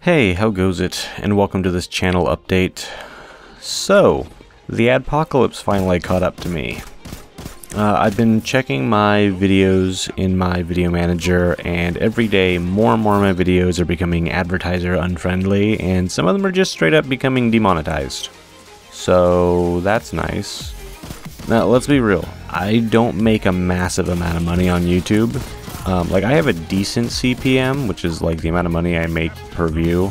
Hey, how goes it? And welcome to this channel update. So, the Adpocalypse finally caught up to me. I've been checking my videos in my video manager, and every day more and more of my videos are becoming advertiser unfriendly, and some of them are just straight up becoming demonetized. So, that's nice. Now, let's be real. I don't make a massive amount of money on YouTube. Like, I have a decent CPM, which is like the amount of money I make per view.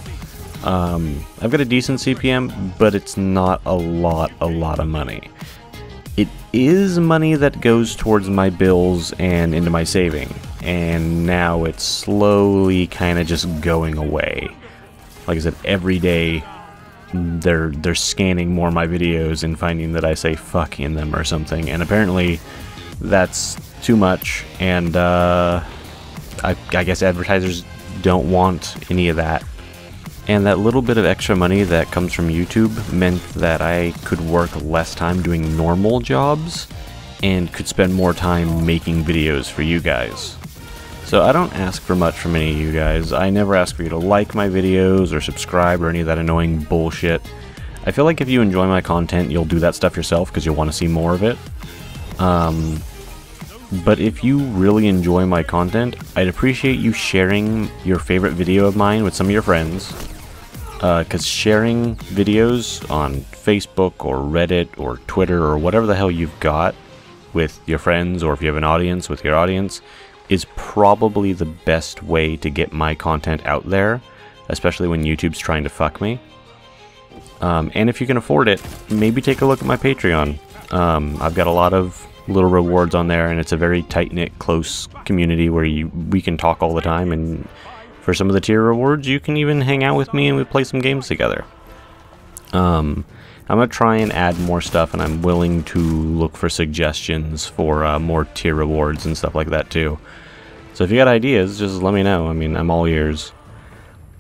I've got a decent CPM, but it's not a lot of money. It is money that goes towards my bills and into my saving, and now it's slowly kind of just going away. Like I said, every day they're scanning more of my videos and finding that I say fuck in them or something, and apparently that's too much, and I guess advertisers don't want any of that. And that little bit of extra money that comes from YouTube meant that I could work less time doing normal jobs and could spend more time making videos for you guys. So I don't ask for much from any of you guys. I never ask for you to like my videos or subscribe or any of that annoying bullshit. I feel like if you enjoy my content, you'll do that stuff yourself because you'll want to see more of it. But if you really enjoy my content, I'd appreciate you sharing your favorite video of mine with some of your friends. Because sharing videos on Facebook or Reddit or Twitter or whatever the hell you've got with your friends, or if you have an audience with your audience, is probably the best way to get my content out there, especially when YouTube's trying to fuck me. And if you can afford it, maybe take a look at my Patreon. I've got a lot of little rewards on there, and it's a very tight-knit, close community where we can talk all the time, and for some of the tier rewards, you can even hang out with me and we play some games together. I'm going to try and add more stuff, and I'm willing to look for suggestions for more tier rewards and stuff like that too. So if you got ideas, just let me know. I mean, I'm all ears.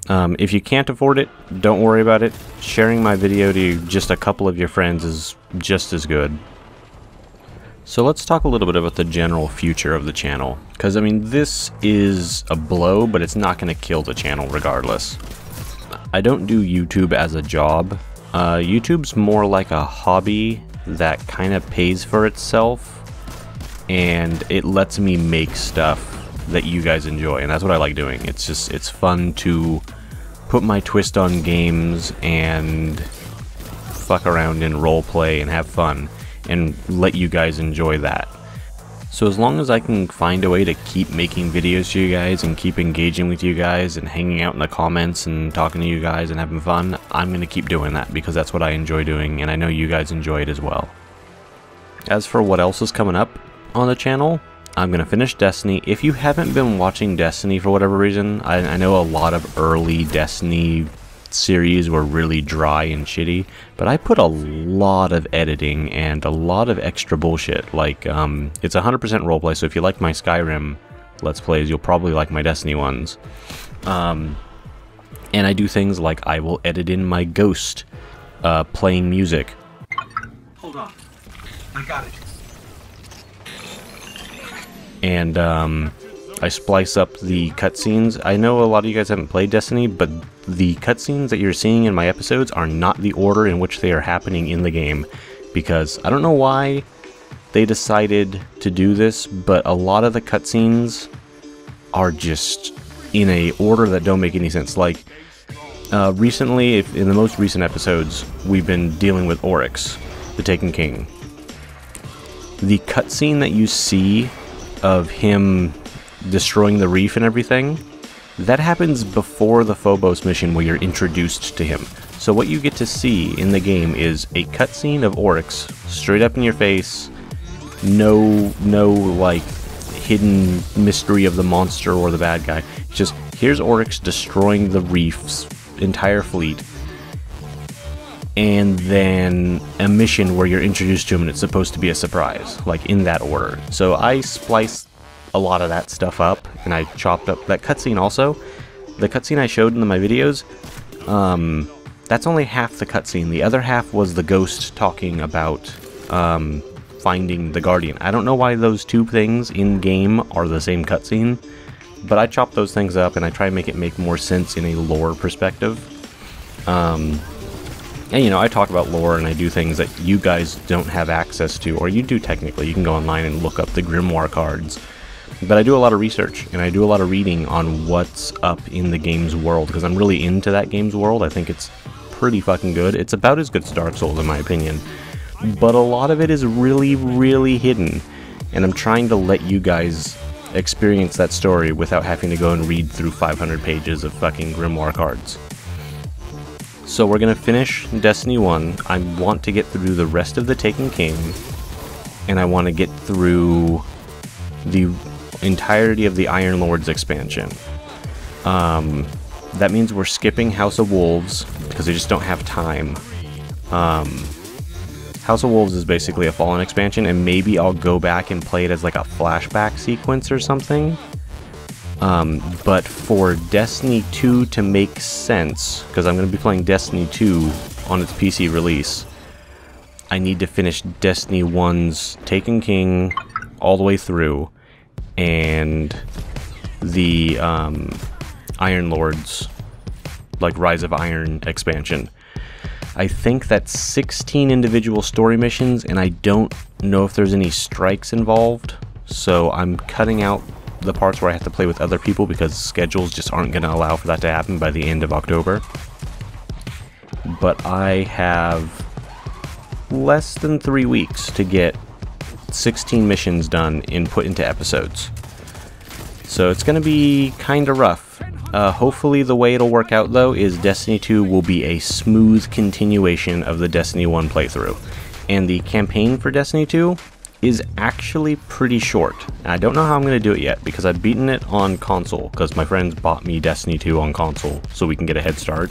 If you can't afford it, don't worry about it. Sharing my video to just a couple of your friends is just as good. So let's talk a little bit about the general future of the channel, because I mean, this is a blow, but it's not going to kill the channel regardless. I don't do YouTube as a job. YouTube's more like a hobby that kind of pays for itself, and it lets me make stuff that you guys enjoy, and that's what I like doing. It's fun to put my twist on games and fuck around and roleplay and have fun, and let you guys enjoy that. So as long as I can find a way to keep making videos to you guys and keep engaging with you guys and hanging out in the comments and talking to you guys and having fun, I'm going to keep doing that because that's what I enjoy doing, and I know you guys enjoy it as well. As for what else is coming up on the channel, I'm going to finish Destiny. If you haven't been watching Destiny for whatever reason, I know a lot of early Destiny series were really dry and shitty, but I put a lot of editing and a lot of extra bullshit. Like, it's 100% roleplay, so if you like my Skyrim Let's Plays, you'll probably like my Destiny ones. And I do things like I will edit in my ghost playing music. Hold on. I got it. And I splice up the cutscenes. I know a lot of you guys haven't played Destiny, but the cutscenes that you're seeing in my episodes are not the order in which they are happening in the game, because I don't know why they decided to do this, but a lot of the cutscenes are just in a order that don't make any sense. Like, recently, in the most recent episodes, we've been dealing with Oryx, the Taken King. The cutscene that you see of him destroying the reef and everything, that happens before the Phobos mission where you're introduced to him. So what you get to see in the game is a cutscene of Oryx, straight up in your face, no like hidden mystery of the monster or the bad guy. It's just, here's Oryx destroying the reef's entire fleet, and then a mission where you're introduced to him and it's supposed to be a surprise, like in that order. So I spliced a lot of that stuff up, and I chopped up that cutscene also. The cutscene I showed in my videos, that's only half the cutscene. The other half was the ghost talking about finding the Guardian. I don't know why those two things in-game are the same cutscene, But I chop those things up and I try to make it make more sense in a lore perspective. And you know, I talk about lore and I do things that you guys don't have access to, or you do technically. You can go online and look up the Grimoire cards. But I do a lot of research and I do a lot of reading on what's up in the game's world, because I'm really into that game's world. I think it's pretty fucking good. It's about as good as Dark Souls in my opinion. But a lot of it is really, really hidden. And I'm trying to let you guys experience that story without having to go and read through 500 pages of fucking Grimoire cards. So we're gonna finish Destiny 1. I want to get through the rest of the Taken King, and I want to get through the entirety of the Iron Lords expansion. That means we're skipping House of Wolves because I just don't have time. House of Wolves is basically a Fallen expansion, and maybe I'll go back and play it as like a flashback sequence or something. But for Destiny 2 to make sense, because I'm going to be playing Destiny 2 on its PC release, I need to finish Destiny 1's Taken King all the way through, and the Iron Lords, like Rise of Iron expansion. I think that's 16 individual story missions, and I don't know if there's any strikes involved, so I'm cutting out the parts where I have to play with other people because schedules just aren't going to allow for that to happen by the end of October. But I have less than 3 weeks to get 16 missions done and put into episodes. So it's going to be kind of rough. Hopefully the way it'll work out though is Destiny 2 will be a smooth continuation of the Destiny 1 playthrough. And the campaign for Destiny 2 is actually pretty short. I don't know how I'm going to do it yet because I've beaten it on console because my friends bought me Destiny 2 on console so we can get a head start.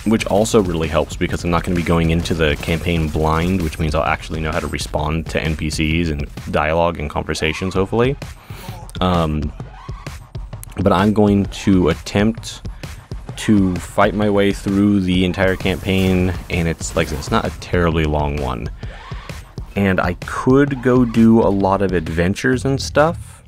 Which also really helps because I'm not going to be going into the campaign blind, which means I'll actually know how to respond to NPCs and dialogue and conversations, hopefully. But I'm going to attempt to fight my way through the entire campaign, and it's like it's not a terribly long one. And I could go do a lot of adventures and stuff,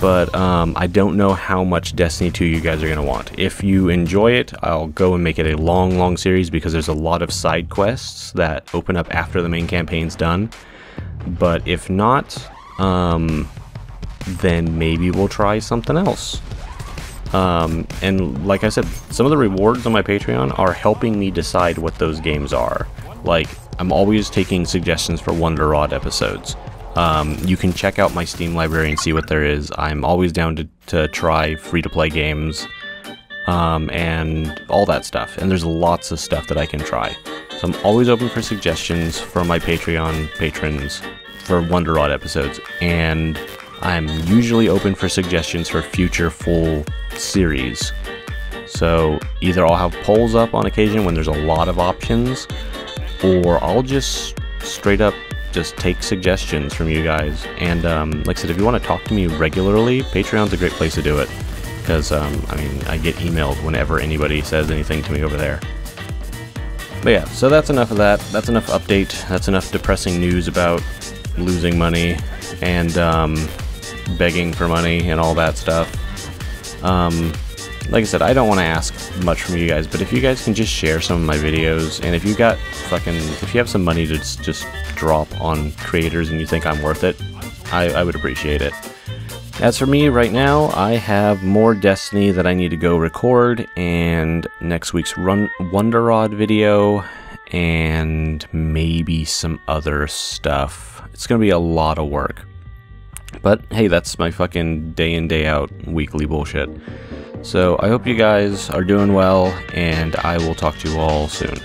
but I don't know how much Destiny 2 you guys are going to want. If you enjoy it, I'll go and make it a long series because there's a lot of side quests that open up after the main campaign's done. But if not, then maybe we'll try something else. And like I said, some of the rewards on my Patreon are helping me decide what those games are. Like, I'm always taking suggestions for Wonder Rod episodes. You can check out my Steam library and see what there is. I'm always down to try free-to-play games, and all that stuff. And there's lots of stuff that I can try. So I'm always open for suggestions from my Patreon patrons for Wonder Rod episodes. And I'm usually open for suggestions for future full series. So either I'll have polls up on occasion when there's a lot of options, or I'll just straight up just take suggestions from you guys. And like I said, if you want to talk to me regularly, Patreon's a great place to do it, because I mean, I get emailed whenever anybody says anything to me over there. But yeah, so that's enough of that. That's enough update. That's enough depressing news about losing money and begging for money and all that stuff. Like I said, I don't want to ask much from you guys, but if you guys can just share some of my videos, and if you have some money to just drop on creators and you think I'm worth it, I would appreciate it. As for me right now, I have more Destiny that I need to go record, and next week's Wonder Rod video, and maybe some other stuff. It's gonna be a lot of work. But hey, that's my fucking day in, day out weekly bullshit. So I hope you guys are doing well, and I will talk to you all soon.